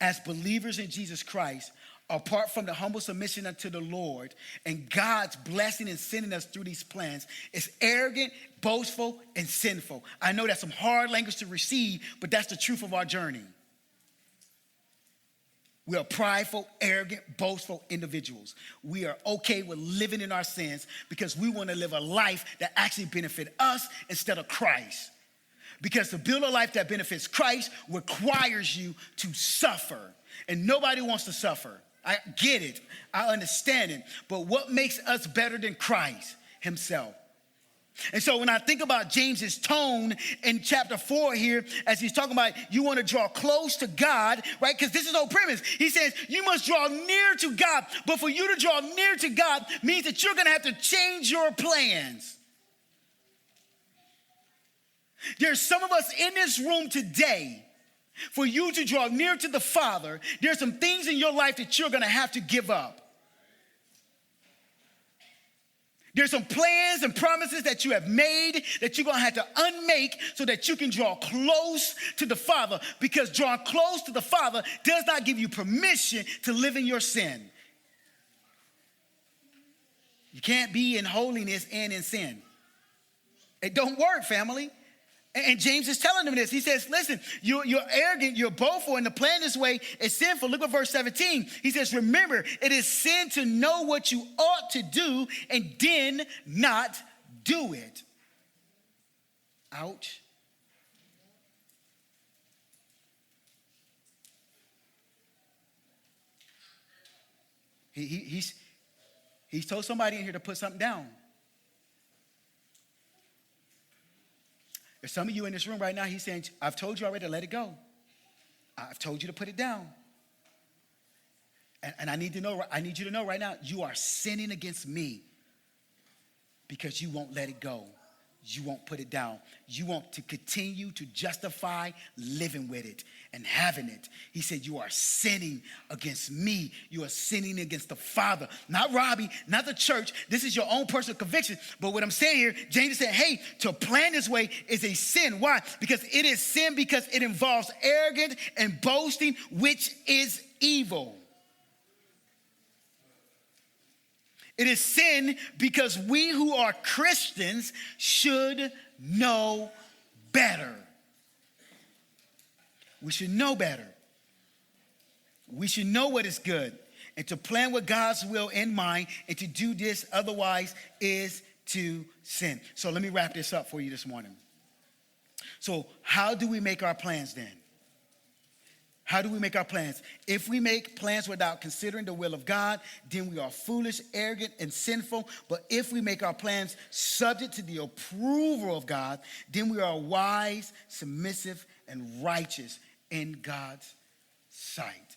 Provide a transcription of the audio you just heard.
as believers in Jesus Christ, apart from the humble submission unto the Lord and God's blessing and sending us through these plans, is arrogant, boastful, and sinful. I know that's some hard language to receive, but that's the truth of our journey. We are prideful, arrogant, boastful individuals. We are okay with living in our sins because we want to live a life that actually benefits us instead of Christ. Because to build a life that benefits Christ requires you to suffer. And nobody wants to suffer. I get it. I understand it. But what makes us better than Christ himself? And so when I think about James's tone in chapter 4 here, as he's talking about you want to draw close to God, right? Because this is the whole premise. He says you must draw near to God. But for you to draw near to God means that you're going to have to change your plans. There's some of us in this room today, for you to draw near to the Father, there's some things in your life that you're going to have to give up. There's some plans and promises that you have made that you're going to have to unmake so that you can draw close to the Father, because drawing close to the Father does not give you permission to live in your sin. You can't be in holiness and in sin. It don't work, family. And James is telling them this. He says, listen, you're arrogant, you're boastful, and the plan this way is sinful. Look at verse 17. He says, remember, it is sin to know what you ought to do and then not do it. Ouch. He's told somebody in here to put something down. There's some of you in this room right now, he's saying, I've told you already to let it go. I've told you to put it down. And I need you to know right now, you are sinning against me because you won't let it go. You won't put it down. You want to continue to justify living with it and having it. He said, you are sinning against me. You are sinning against the Father. Not Robbie, not the church. This is your own personal conviction. But what I'm saying here, James is saying, hey, to plan this way is a sin. Why? Because it is sin because it involves arrogance and boasting, which is evil. It is sin because we who are Christians should know better. We should know better. We should know what is good and to plan with God's will in mind, and to do this otherwise is to sin. So let me wrap this up for you this morning. So how do we make our plans then? How do we make our plans? If we make plans without considering the will of God, then we are foolish, arrogant, and sinful. But if we make our plans subject to the approval of God, then we are wise, submissive, and righteous in God's sight.